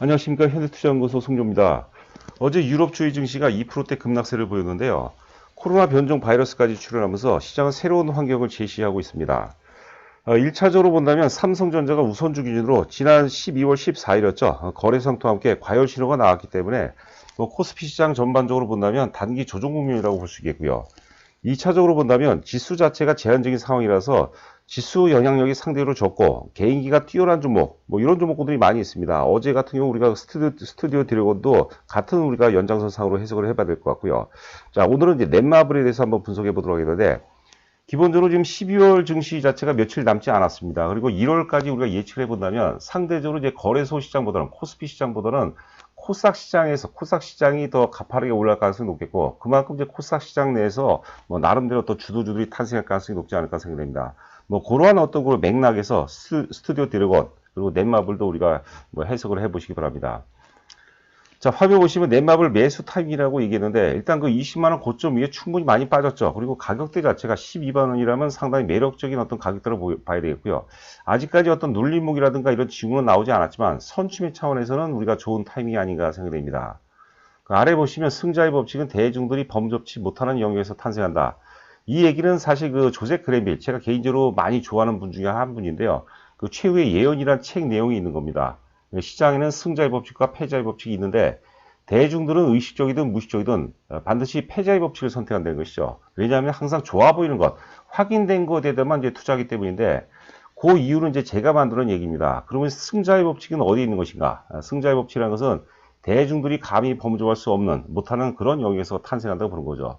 안녕하십니까. 현대투자연구소 송조입니다. 어제 유럽 주요 증시가 2%대 급락세를 보였는데요. 코로나 변종 바이러스까지 출현하면서 시장은 새로운 환경을 제시하고 있습니다. 1차적으로 본다면 삼성전자가 우선주 기준으로 지난 12월 14일이었죠. 거래상통과 함께 과열 신호가 나왔기 때문에 코스피 시장 전반적으로 본다면 단기 조정 국면이라고 볼 수 있겠고요. 2차적으로 본다면 지수 자체가 제한적인 상황이라서 지수 영향력이 상대로 적고 개인기가 뛰어난 종목, 이런 종목들이 많이 있습니다. 어제 같은 경우 우리가 스튜디오 드래곤도 같은 우리가 연장선상으로 해석을 해봐야 될 것 같고요. 자, 오늘은 이제 넷마블에 대해서 한번 분석해 보도록 하겠는데, 기본적으로 지금 12월 증시 자체가 며칠 남지 않았습니다. 그리고 1월까지 우리가 예측을 해본다면 상대적으로 이제 거래소 시장보다는 코스피 시장보다는 코스닥 시장이 더 가파르게 올라갈 가능성이 높겠고, 그만큼 이제 코스닥 시장 내에서 나름대로 또 주도주들이 탄생할 가능성이 높지 않을까 생각됩니다. 그러한 어떤 그 맥락에서 스튜디오 드래곤 그리고 넷마블도 우리가 해석을 해보시기 바랍니다. 자, 화면 보시면 넷마블 매수 타임이라고 얘기했는데, 일단 그 20만원 고점 위에 충분히 많이 빠졌죠. 그리고 가격대 자체가 12만원이라면 상당히 매력적인 어떤 가격대로 봐야 되겠고요. 아직까지 어떤 눌림목이라든가 이런 징후는 나오지 않았지만 선취매 차원에서는 우리가 좋은 타이밍이 아닌가 생각됩니다. 그 아래 보시면 승자의 법칙은 대중들이 범접치 못하는 영역에서 탄생한다. 이 얘기는 사실 그 조세 그랜빌, 제가 개인적으로 많이 좋아하는 분 중에 한 분인데요. 그 최후의 예언이란 책 내용이 있는 겁니다. 시장에는 승자의 법칙과 패자의 법칙이 있는데, 대중들은 의식적이든 무의식적이든 반드시 패자의 법칙을 선택한다는 것이죠. 왜냐하면 항상 좋아 보이는 것, 확인된 것에만 이제 투자하기 때문인데, 그 이유는 이제 제가 만드는 얘기입니다. 그러면 승자의 법칙은 어디에 있는 것인가? 승자의 법칙이라는 것은 대중들이 감히 범접할 수 없는, 못하는 그런 영역에서 탄생한다고 보는 거죠.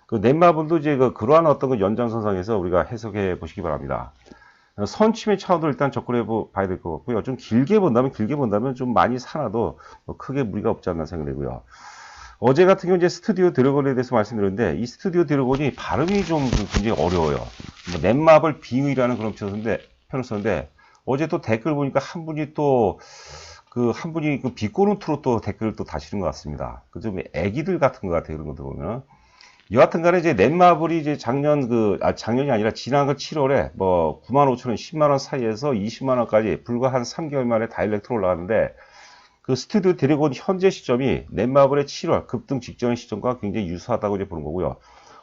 그 넷마블도 이제 그러한 어떤 그 연장선상에서 우리가 해석해 보시기 바랍니다. 선취매 차원도 일단 접근해 봐야 될 것 같고요. 좀 길게 본다면 좀 많이 사놔도 크게 무리가 없지 않나 생각되고요. 어제 같은 경우 이제 스튜디오 드래곤에 대해서 말씀드렸는데, 이 스튜디오 드래곤이 발음이 좀 굉장히 어려워요. 넷마블 빙의라는 그런 표현을 썼는데, 어제 또 댓글 보니까 한 분이 그 비꼬는 투로 또 댓글을 또 다시는 것 같습니다. 그 좀 애기들 같은 것 같아요. 그런 것들 보면. 여하튼 간에 이제 넷마블이 이제 작년이 아니라 지난 그 7월에 95,000원, 10만원 사이에서 20만원까지 불과 한 3개월 만에 다이렉트로 올라갔는데, 그 스튜디오 드래곤 현재 시점이 넷마블의 7월 급등 직전의 시점과 굉장히 유사하다고 이제 보는 거고요.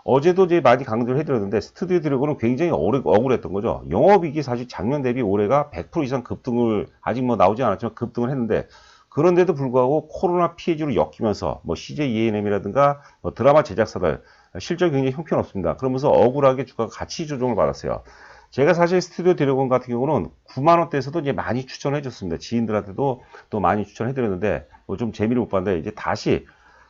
어제도 이제 많이 강조를 해드렸는데, 스튜디오 드래곤은 굉장히 억울했던 거죠. 영업이익이 사실 작년 대비 올해가 100% 이상 급등을, 아직 나오지 않았지만 급등을 했는데, 그런데도 불구하고 코로나 피해주로 엮이면서 CJ ENM이라든가 드라마 제작사들 실적이 굉장히 형편없습니다. 그러면서 억울하게 주가가 같이 조정을 받았어요. 제가 사실 스튜디오 드래곤 같은 경우는 9만원대에서도 이제 많이 추천해 줬습니다. 지인들한테도 또 많이 추천해 드렸는데 좀 재미를 못 봤는데, 이제 다시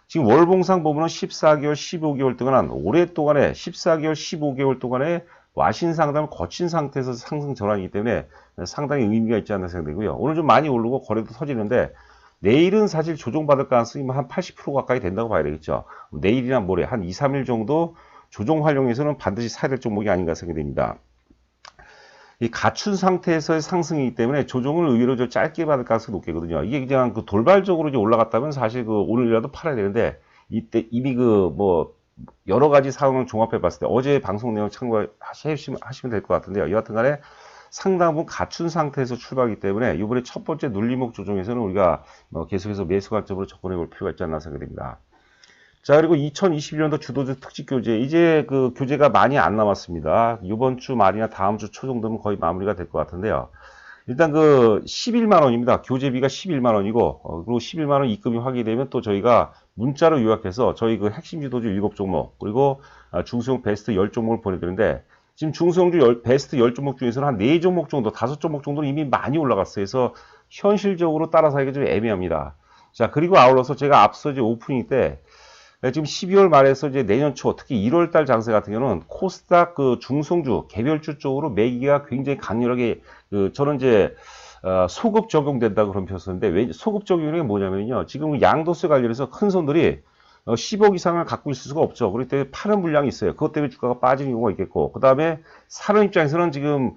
지금 월봉상 보면은 14개월, 15개월 동안 오랫동안에 14개월, 15개월 동안에 와신 상담을 거친 상태에서 상승 전환이기 때문에 상당히 의미가 있지 않나 생각되고요. 오늘 좀 많이 오르고 거래도 터지는데, 내일은 사실 조정받을 가능성이 한 80% 가까이 된다고 봐야 되겠죠. 내일이나 모레 한 2, 3일 정도 조정 활용해서는 반드시 사야 될 종목이 아닌가 생각됩니다. 이 갖춘 상태에서의 상승이기 때문에 조정을 의외로 좀 짧게 받을 가능성이 높겠거든요. 이게 그냥 그 돌발적으로 이제 올라갔다면 사실 그 오늘이라도 팔아야 되는데, 이때 이미 여러 가지 상황을 종합해 봤을 때 어제 방송 내용 참고하시면 될 것 같은데요. 여하튼 간에 상당 부분 갖춘 상태에서 출발하기 때문에 이번에 첫 번째 눌림목 조정에서는 우리가 계속해서 매수 관점으로 접근해 볼 필요가 있지 않나 생각됩니다. 자, 그리고 2021년도 주도주 특집 교재, 이제 그 교재가 많이 안 남았습니다. 이번 주 말이나 다음 주 초 정도면 거의 마무리가 될 것 같은데요. 일단 11만원입니다. 교재비가 11만원이고, 그리고 11만원 입금이 확인되면 또 저희가 문자로 요약해서 저희 그 핵심 주도주 7종목, 그리고 중소형 베스트 10종목을 보내드리는데, 지금 중소형주 베스트 10종목 중에서는 한 4종목 정도, 5종목 정도는 이미 많이 올라갔어요. 그래서 현실적으로 따라서 하기가 좀 애매합니다. 자, 그리고 아울러서 제가 앞서 이제 오프닝 때, 지금 12월 말에서 이제 내년 초, 특히 1월 달 장세 같은 경우는 코스닥 중소형주, 개별주 쪽으로 매기가 굉장히 강렬하게, 저는 이제, 소급 적용된다 그런 표현 썼는데, 왜 소급 적용이 뭐냐면요. 지금 양도세 관련해서 큰 손들이 10억 이상을 갖고 있을 수가 없죠. 그렇기 때문에 파는 물량이 있어요. 그것 때문에 주가가 빠지는 경우가 있겠고, 그 다음에 사는 입장에서는 지금,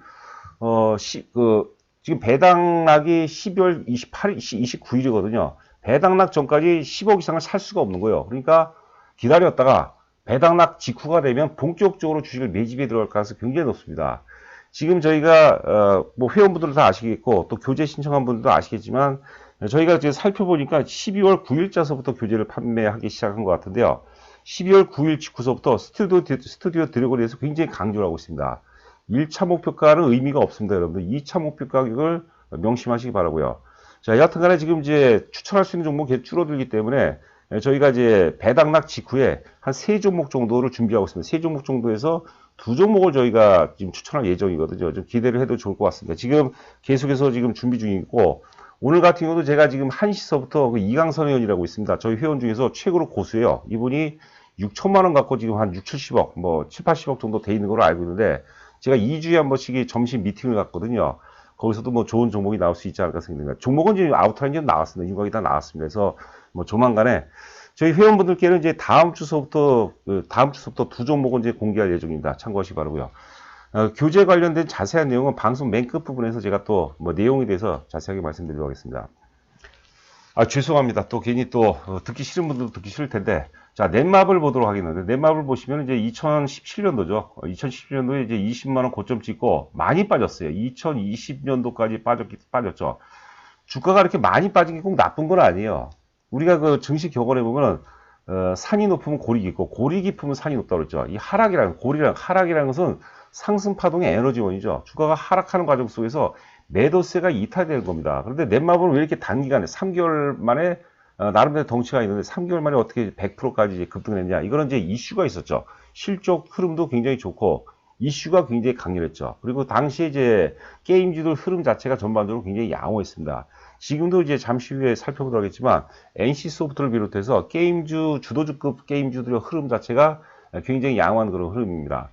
지금 배당락이 12월 29일이거든요. 배당락 전까지 10억 이상을 살 수가 없는 거예요. 그러니까 기다렸다가 배당락 직후가 되면 본격적으로 주식을 매집에 들어갈 가능성이 굉장히 높습니다. 지금 저희가 회원분들도 다 아시겠고 또 교재 신청한 분들도 아시겠지만 저희가 이제 살펴보니까 12월 9일자서부터 교재를 판매하기 시작한 것 같은데요. 12월 9일 직후서부터 스튜디오 드래곤에서 굉장히 강조를 하고 있습니다. 1차 목표가는 의미가 없습니다, 여러분들. 2차 목표 가격을 명심하시기 바라고요. 자, 여하튼 간에 지금 이제 추천할 수 있는 종목이 계속 줄어들기 때문에 저희가 이제 배당락 직후에 한 3종목 정도를 준비하고 있습니다. 3종목 정도에서 2종목을 저희가 지금 추천할 예정이거든요. 좀 기대를 해도 좋을 것 같습니다. 지금 계속해서 지금 준비 중이고, 오늘 같은 경우도 제가 지금 1시서부터 그 이강선 회원이라고 있습니다. 저희 회원 중에서 최고로 고수예요. 이분이 6천만 원 갖고 지금 한 6, 70억, 뭐 7, 80억 정도 돼 있는 걸로 알고 있는데, 제가 2주에 한 번씩 점심 미팅을 갖거든요. 거기서도 뭐 좋은 종목이 나올 수 있지 않을까 생각합니다. 종목은 이제 아웃라인이 나왔습니다. 윤곽이 다 나왔습니다. 그래서 뭐 조만간에 저희 회원분들께는 이제 다음 주서부터 2종목은 이제 공개할 예정입니다. 참고하시기 바라고요. 교재 관련된 자세한 내용은 방송 맨 끝 부분에서 제가 또 뭐 내용에 대해서 자세하게 말씀드리도록 하겠습니다. 죄송합니다. 또 괜히 또 듣기 싫은 분들도 듣기 싫을 텐데, 자, 넷마블 보도록 하겠는데, 넷마블 보시면 이제 2017년도죠. 2017년도에 이제 20만원 고점 찍고 많이 빠졌어요. 2020년도까지 빠졌죠. 주가가 이렇게 많이 빠진 게 꼭 나쁜 건 아니에요. 우리가 그 증시 격언해 보면 산이 높으면 골이 깊고 골이 깊으면 산이 높다고 그랬죠. 이 하락이라는 것은 상승 파동의 에너지원이죠. 주가가 하락하는 과정 속에서 매도세가 이탈되는 겁니다. 그런데 넷마블은 왜 이렇게 단기간에 3개월 만에 나름대로 덩치가 있는데 3개월 만에 어떻게 100%까지 급등을 했냐. 이거는 이제 이슈가 있었죠. 실적 흐름도 굉장히 좋고 이슈가 굉장히 강렬했죠. 그리고 당시에 이제 게임주들 흐름 자체가 전반적으로 굉장히 양호했습니다. 지금도 이제 잠시 후에 살펴보도록 하겠지만 NC소프트를 비롯해서 주도주급 게임주들의 흐름 자체가 굉장히 양호한 그런 흐름입니다.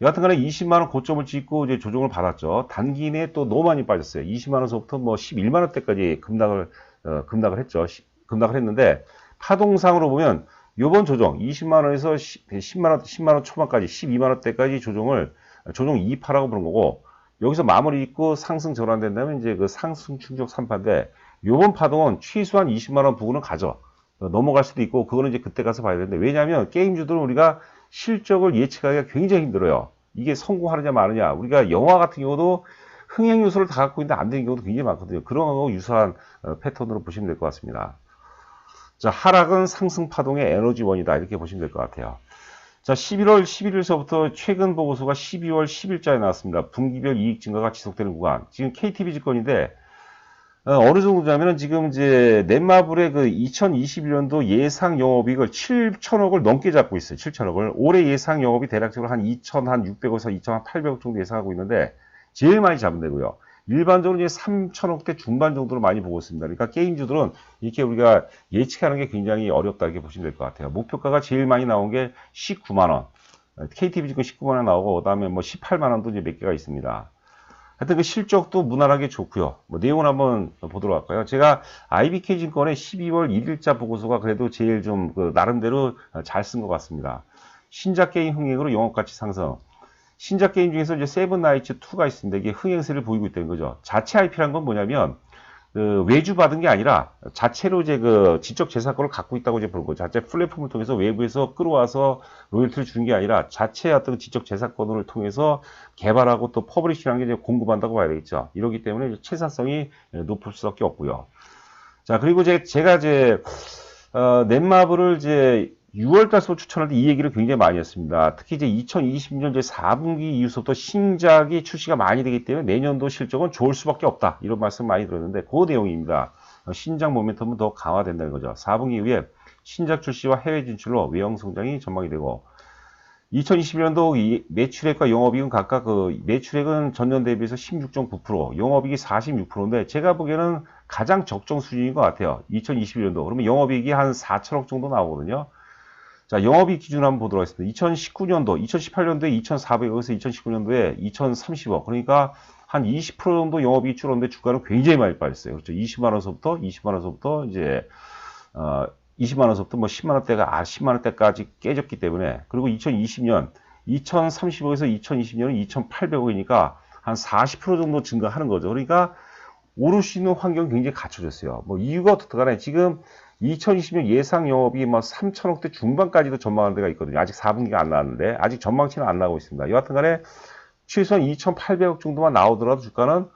여하튼간에 20만원 고점을 찍고 이제 조정을 받았죠. 단기 내에 또 너무 많이 빠졌어요. 20만원서부터 뭐 11만원대까지 급락을 했죠. 급락을 했는데 파동상으로 보면 요번 조정 20만원에서 10만원 초반까지 12만원대까지 조정 2파라고 부른 거고, 여기서 마무리 있고 상승 전환된다면 이제 그 상승 충족 3파인데, 요번 파동은 최소한 20만원 부근은 가죠. 넘어갈 수도 있고, 그거는 이제 그때 가서 봐야 되는데, 왜냐하면 게임주들은 우리가 실적을 예측하기가 굉장히 힘들어요. 이게 성공하느냐 마느냐. 우리가 영화 같은 경우도 흥행 요소를 다 갖고 있는데 안 되는 경우도 굉장히 많거든요. 그런 거하고 유사한 패턴으로 보시면 될 것 같습니다. 자, 하락은 상승 파동의 에너지원이다. 이렇게 보시면 될 것 같아요. 자, 11월 11일서부터 최근 보고서가 12월 10일자에 나왔습니다. 분기별 이익 증가가 지속되는 구간. 지금 KTB증권인데, 어느 정도냐면은 지금 이제 넷마블의 그 2021년도 예상 영업이익을 7천억을 넘게 잡고 있어요. 7천억을. 올해 예상 영업이 대략적으로 한 2,600억에서 2,800억 정도 예상하고 있는데, 제일 많이 잡은 데고요. 일반적으로 이제 3천억대 중반 정도로 많이 보고 있습니다. 그러니까 게임주들은 이렇게 우리가 예측하는 게 굉장히 어렵다 이렇게 보시면 될 것 같아요. 목표가가 제일 많이 나온 게 19만원. KTB증권 19만원 나오고, 그 다음에 뭐 18만원도 이제 몇 개가 있습니다. 하여튼 그 실적도 무난하게 좋고요. 뭐 내용을 한번 보도록 할까요? 제가 IBK증권의 12월 1일자 보고서가 그래도 제일 좀 그 나름대로 잘 쓴 것 같습니다. 신작 게임 흥행으로 영업가치 상승. 신작 게임 중에서 이제 세븐나이츠 2가 있습니다. 이게 흥행세를 보이고 있다는 거죠. 자체 IP란 건 뭐냐면, 외주 받은 게 아니라 자체로 이제 그 지적 재산권을 갖고 있다고 이제 보는 거죠. 자체 플랫폼을 통해서 외부에서 끌어와서 로열티를 주는 게 아니라 자체 어떤 지적 재산권을 통해서 개발하고 또 퍼블리싱하는 게 이제 공급한다고 봐야 되겠죠. 이러기 때문에 채산성이 높을 수밖에 없고요. 자, 그리고 제가 넷마블을 이제 6월달서 추천할 때 이 얘기를 굉장히 많이 했습니다. 특히 이제 2020년 이제 4분기 이후부터 신작이 출시가 많이 되기 때문에 내년도 실적은 좋을 수밖에 없다. 이런 말씀 많이 들었는데 그 내용입니다. 신작 모멘텀은 더 강화된다는 거죠. 4분기 이후에 신작 출시와 해외 진출로 외형 성장이 전망이 되고, 2021년도 매출액과 영업이익은 각각 매출액은 전년 대비해서 16.9%, 영업이익이 46%인데 제가 보기에는 가장 적정 수준인 것 같아요. 2021년도. 그러면 영업이익이 한 4천억 정도 나오거든요. 자, 영업이익 기준 한번 보도록 하겠습니다. 2019년도, 2018년도에 2,400억에서 2019년도에 2,030억. 그러니까 한 20% 정도 영업이익 줄었는데 주가는 굉장히 많이 빠졌어요. 그렇죠. 20만원서부터 이제, 20만원서부터 뭐 10만원대까지 깨졌기 때문에. 그리고 2020년, 2,030억에서 2020년은 2,800억이니까 한 40% 정도 증가하는 거죠. 그러니까 오를 수 있는 환경이 굉장히 갖춰졌어요. 뭐 이유가 어떻든 간에 지금 2020년 예상 영업이 뭐 3천억대 중반까지도 전망하는 데가 있거든요. 아직 4분기가 안 나왔는데 아직 전망치는 안 나오고 있습니다. 여하튼 간에 최소한 2,800억 정도만 나오더라도 주가는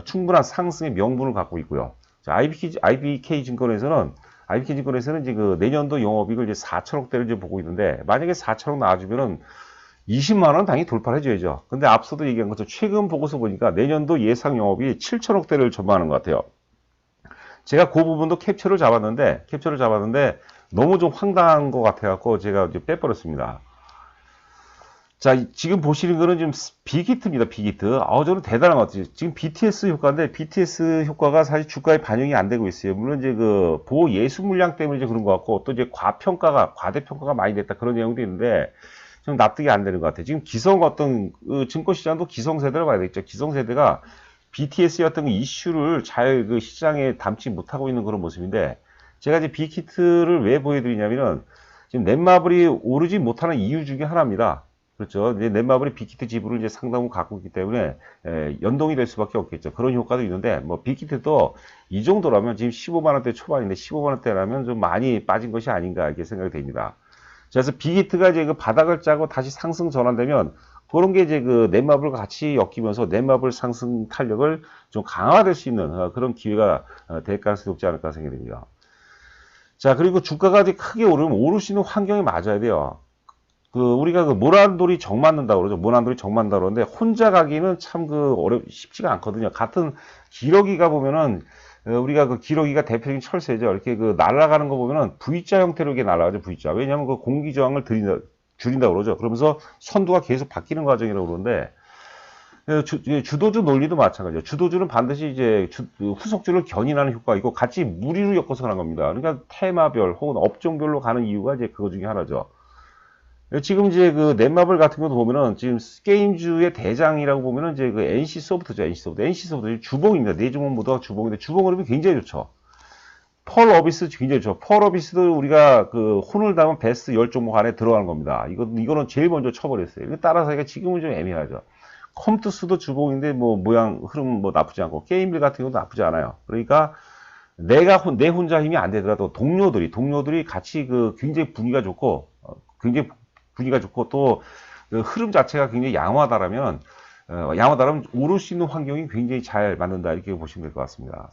충분한 상승의 명분을 갖고 있고요. 자, IBK증권에서는 이제 그 내년도 영업이익을 이제 4천억대를 이제 보고 있는데, 만약에 4천억 나와주면은 20만 원 당연히 돌파를 해줘야죠. 근데 앞서도 얘기한 것처럼 최근 보고서 보니까 내년도 예상 영업이 7천억대를 전망하는 것 같아요. 제가 그 부분도 캡처를 잡았는데 너무 좀 황당한 것 같아갖고 제가 이제 빼버렸습니다. 자, 지금 보시는 거는 지금 빅히트입니다. 빅히트. 저는 대단한 것 같아요. 지금 BTS 효과인데, BTS 효과가 사실 주가에 반영이 안 되고 있어요. 물론 이제 그 보호 예수 물량 때문에 이제 그런 것 같고, 또 이제 과대평가가 많이 됐다. 그런 내용도 있는데, 좀 납득이 안 되는 것 같아요. 지금 증권시장도 기성세대를 봐야 되겠죠. 기성세대가 BTS의 어떤 이슈를 잘 그 시장에 담지 못하고 있는 그런 모습인데, 제가 이제 빅히트를 왜 보여드리냐면은, 지금 넷마블이 오르지 못하는 이유 중에 하나입니다. 그렇죠. 이제 넷마블이 빅히트 지분을 이제 상당히 갖고 있기 때문에 연동이 될 수밖에 없겠죠. 그런 효과도 있는데, 뭐 빅히트도 이 정도라면 지금 15만 원대 초반인데 15만 원대라면 좀 많이 빠진 것이 아닌가 이렇게 생각이 됩니다. 그래서 빅히트가 이제 그 바닥을 짜고 다시 상승 전환되면 그런 게 이제 그 넷마블과 같이 엮이면서 넷마블 상승 탄력을 좀 강화될 수 있는 그런 기회가 될 가능성이 높지 않을까 생각이 됩니다. 자, 그리고 주가가 이제 크게 오르면 오를 수 있는 환경이 맞아야 돼요. 우리가 모난돌이 정 맞는다고 그러죠. 모난돌이 정 맞는다고 그러는데, 혼자 가기는 참 쉽지가 않거든요. 같은 기러기가 보면은, 우리가 그 기러기가 대표적인 철새죠. 이렇게 날아가는 거 보면은 V자 형태로 이게 날아가죠. V자. 왜냐하면 그 공기 저항을 줄인다고 그러죠. 그러면서 선두가 계속 바뀌는 과정이라고 그러는데, 주도주 논리도 마찬가지죠. 주도주는 반드시 이제 후속주를 견인하는 효과가 있고, 같이 무리로 엮어서 가는 겁니다. 그러니까 테마별 혹은 업종별로 가는 이유가 이제 그거 중에 하나죠. 지금 이제 그 넷마블 같은 경우도 보면은 지금 게임주의 대장이라고 보면은 이제 그 NC소프트죠. NC소프트 주봉입니다. 네 종목 모두가 주봉인데 주봉 흐름이 굉장히 좋죠. 펄어비스 굉장히 좋죠. 펄어비스도 우리가 그 혼을 담은 베스트 10종목 안에 들어가는 겁니다. 이거는 제일 먼저 쳐버렸어요. 따라서 지금은 좀 애매하죠. 컴투스도 주봉인데 뭐 모양 흐름 뭐 나쁘지 않고, 게임들 같은 경우도 나쁘지 않아요. 그러니까 내 혼자 힘이 안 되더라도 동료들이 같이 굉장히 분위기가 좋고 또 흐름 자체가 굉장히 양호하다면 오를 수 있는 환경이 굉장히 잘 맞는다 이렇게 보시면 될 것 같습니다.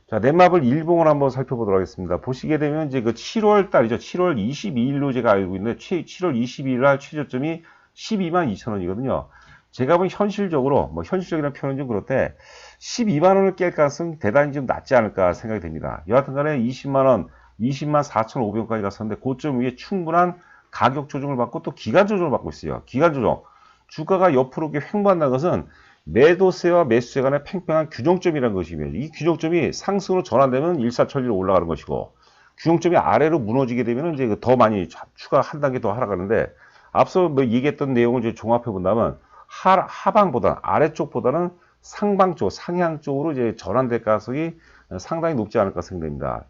자, 넷마블 일봉을 한번 살펴보도록 하겠습니다. 보시게 되면 이제 7월 달이죠. 7월 22일로 제가 알고 있는데 7월 22일 날 최저점이 12만 2천 원이거든요. 제가 보면 현실적이라는 표현은 좀 그렇대 12만 원을 깰 가능성이 대단히 좀 낮지 않을까 생각이 됩니다. 여하튼 간에 20만 원, 20만 4,500원까지 갔었는데 고점 위에 충분한 가격 조정을 받고 또 기간 조정을 받고 있어요. 기간 조정. 주가가 옆으로 이렇게 횡보한다는 것은 매도세와 매수세 간의 팽팽한 규정점이라는 것이며, 이 규정점이 상승으로 전환되면 일사천리로 올라가는 것이고, 규정점이 아래로 무너지게 되면 이제 더 많이 추가 한 단계 더 하락하는데, 앞서 얘기했던 내용을 이제 종합해 본다면 하방보다 아래쪽보다는 상방 쪽, 상향 쪽으로 이제 전환될 가능성이 상당히 높지 않을까 생각됩니다.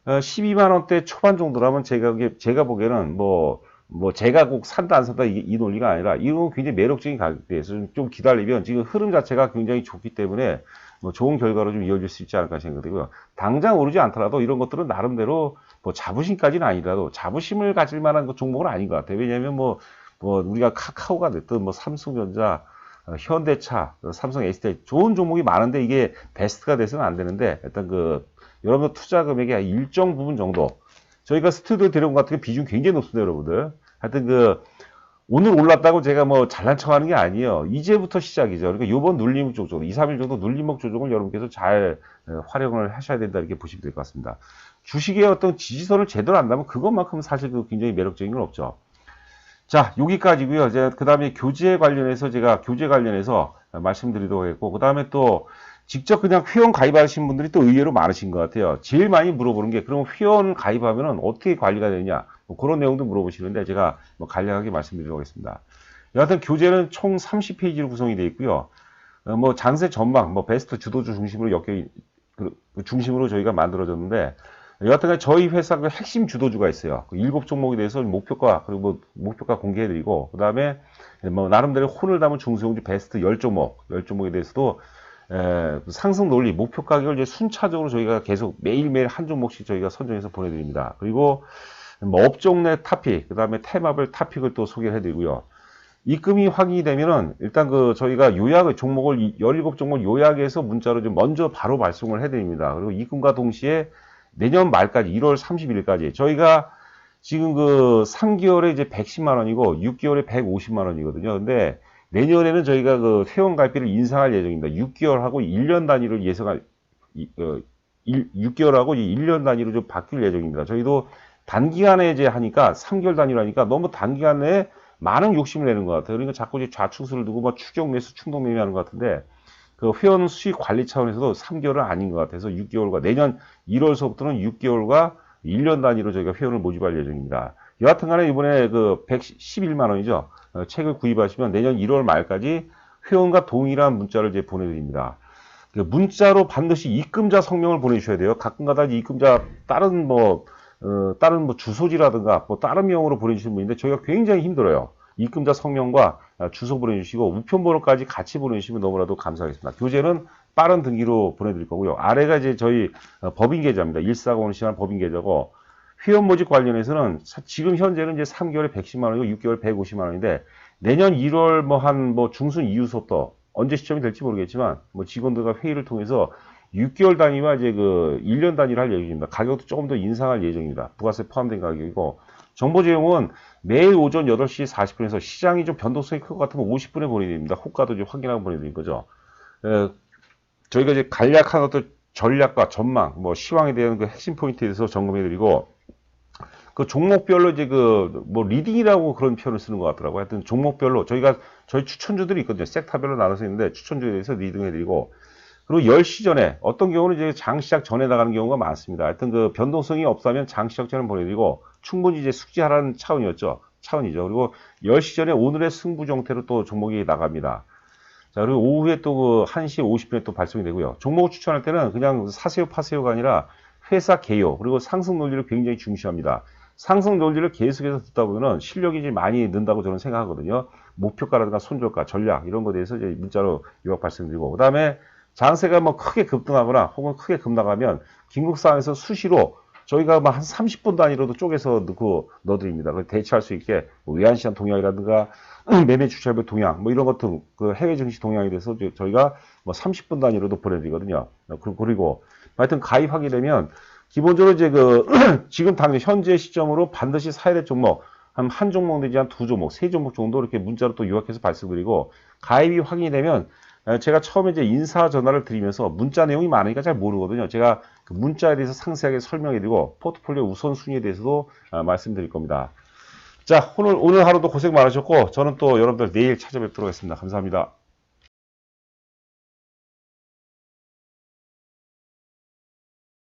12만 원대 초반 정도라면 제가 보기에는 제가 꼭 산다 안 산다 이 논리가 아니라 이건 굉장히 매력적인 가격대에서 좀 기다리면 지금 흐름 자체가 굉장히 좋기 때문에 좋은 결과로 좀 이어질 수 있지 않을까 생각되고요. 당장 오르지 않더라도 이런 것들은 나름대로 자부심까지는 아니라도 자부심을 가질 만한 종목은 아닌 것 같아요. 왜냐하면 우리가 카카오가 됐든 삼성전자, 현대차, 삼성 SDI 좋은 종목이 많은데 이게 베스트가 돼서는 안 되는데, 일단 여러분들 투자 금액의 일정 부분 정도, 저희가 스튜디오 데려온 것 같은 게 비중 굉장히 높습니다, 여러분들. 하여튼 오늘 올랐다고 제가 잘난 척 하는 게 아니에요. 이제부터 시작이죠. 그러니까 요번 눌림목 조정, 2, 3일 정도 눌림목 조정을 여러분께서 잘 활용을 하셔야 된다, 이렇게 보시면 될 것 같습니다. 주식의 어떤 지지선을 제대로 안다면 그것만큼은 사실 굉장히 매력적인 건 없죠. 자, 여기까지고요. 그 다음에 교재 관련해서 말씀드리도록 했고, 그 다음에 또 직접 그냥 회원 가입하신 분들이 또 의외로 많으신 것 같아요. 제일 많이 물어보는 게, 그럼 회원 가입하면은 어떻게 관리가 되냐? 그런 내용도 물어보시는데 제가 간략하게 말씀드리도록 하겠습니다. 여하튼 교재는 총 30페이지로 구성이 되어 있고요. 장세 전망, 베스트 주도주 중심으로 저희가 만들어졌는데, 여하튼 저희 회사 핵심 주도주가 있어요. 7종목에 대해서 목표가, 그리고 목표가 공개해드리고, 그 다음에 나름대로 혼을 담은 중소형주 베스트 10종목에 대해서도 상승 논리, 목표 가격을 이제 순차적으로 저희가 계속 매일매일 한 종목씩 저희가 선정해서 보내드립니다. 그리고 업종 내 탑픽, 그 다음에 테마별 탑픽을 또 소개를 해드리고요. 입금이 확인이 되면은 일단 저희가 요약을 종목을 17종목 요약해서 문자로 좀 먼저 바로 발송을 해드립니다. 그리고 입금과 동시에 내년 말까지 1월 30일까지 저희가 지금 3개월에 이제 110만 원이고 6개월에 150만 원이거든요. 근데 내년에는 저희가 회원 가입비를 인상할 예정입니다. 6개월하고 1년 단위로 예상할 6개월하고 1년 단위로 좀 바뀔 예정입니다. 저희도 단기간에 이제 하니까 3개월 단위로 하니까 너무 단기간에 많은 욕심을 내는 것 같아요. 그러니까 자꾸 이제 좌측수를 두고 막 추격 매수, 충동 매매하는 것 같은데 회원 수익 관리 차원에서도 3개월은 아닌 것 같아서 6개월과 내년 1월서부터는 6개월과 1년 단위로 저희가 회원을 모집할 예정입니다. 여하튼간에 이번에 111만 원이죠. 책을 구입하시면 내년 1월 말까지 회원과 동일한 문자를 이제 보내드립니다. 문자로 반드시 입금자 성명을 보내주셔야 돼요. 가끔가다 입금자 다른 주소지라든가 다른 명으로 보내주시는 분인데 저희가 굉장히 힘들어요. 입금자 성명과 주소 보내주시고 우편번호까지 같이 보내주시면 너무나도 감사하겠습니다. 교재는 빠른 등기로 보내드릴 거고요. 아래가 이제 저희 법인 계좌입니다. 1405원 시간 법인 계좌고 회원 모집 관련해서는 지금 현재는 이제 3개월에 110만 원이고 6개월에 150만 원인데 내년 1월 중순 이후부터 언제 시점이 될지 모르겠지만 직원들과 회의를 통해서 6개월 단위와 이제 1년 단위를 할 예정입니다. 가격도 조금 더 인상할 예정입니다. 부가세 포함된 가격이고 정보 제공은 매일 오전 8시 40분에서 시장이 좀 변동성이 클 것 같으면 50분에 보내드립니다. 호가도 좀 확인하고 보내드릴 거죠. 저희가 이제 간략한 어떤 전략과 전망, 시황에 대한 핵심 포인트에 대해서 점검해드리고 종목별로 이제 리딩이라고 그런 표현을 쓰는 것 같더라고요. 하여튼 종목별로 저희 추천주들이 있거든요. 섹터별로 나눠서 있는데 추천주에 대해서 리딩해드리고 그리고 10시 전에 어떤 경우는 이제 장 시작 전에 나가는 경우가 많습니다. 하여튼 변동성이 없다면 장 시작 전에 보내드리고 충분히 이제 숙지하라는 차원이죠. 그리고 10시 전에 오늘의 승부 정태로 또 종목이 나갑니다. 자, 그리고 오후에 또 1시 50분에 또 발송이 되고요. 종목을 추천할 때는 그냥 사세요, 파세요가 아니라 회사 개요, 그리고 상승 논리를 굉장히 중시합니다. 상승 논리를 계속해서 듣다 보면 실력이 이제 많이 는다고 저는 생각하거든요. 목표가라든가 손절가, 전략, 이런 거에 대해서 이제 문자로 요약 말씀드리고, 그 다음에 장세가 크게 급등하거나 혹은 크게 급락하면 긴급상황에서 수시로 저희가 한 30분 단위로도 쪼개서 넣어드립니다. 대처할 수 있게 외환시장 동향이라든가 매매 주차별 동향 이런 것들 해외 증시 동향에 대해서 저희가 30분 단위로도 보내드리거든요. 그리고 하여튼 가입하게 되면 기본적으로 이제 지금 당장 현재 시점으로 반드시 사야 될 종목 한 종목 내지 한 2종목, 3종목 정도 이렇게 문자로 또 요약해서 발송드리고 가입이 확인이 되면 제가 처음에 이제 인사 전화를 드리면서 문자 내용이 많으니까 잘 모르거든요. 제가 문자에 대해서 상세하게 설명해드리고 포트폴리오 우선순위에 대해서도 말씀드릴 겁니다. 자, 오늘 하루도 고생 많으셨고 저는 또 여러분들 내일 찾아뵙도록 하겠습니다. 감사합니다.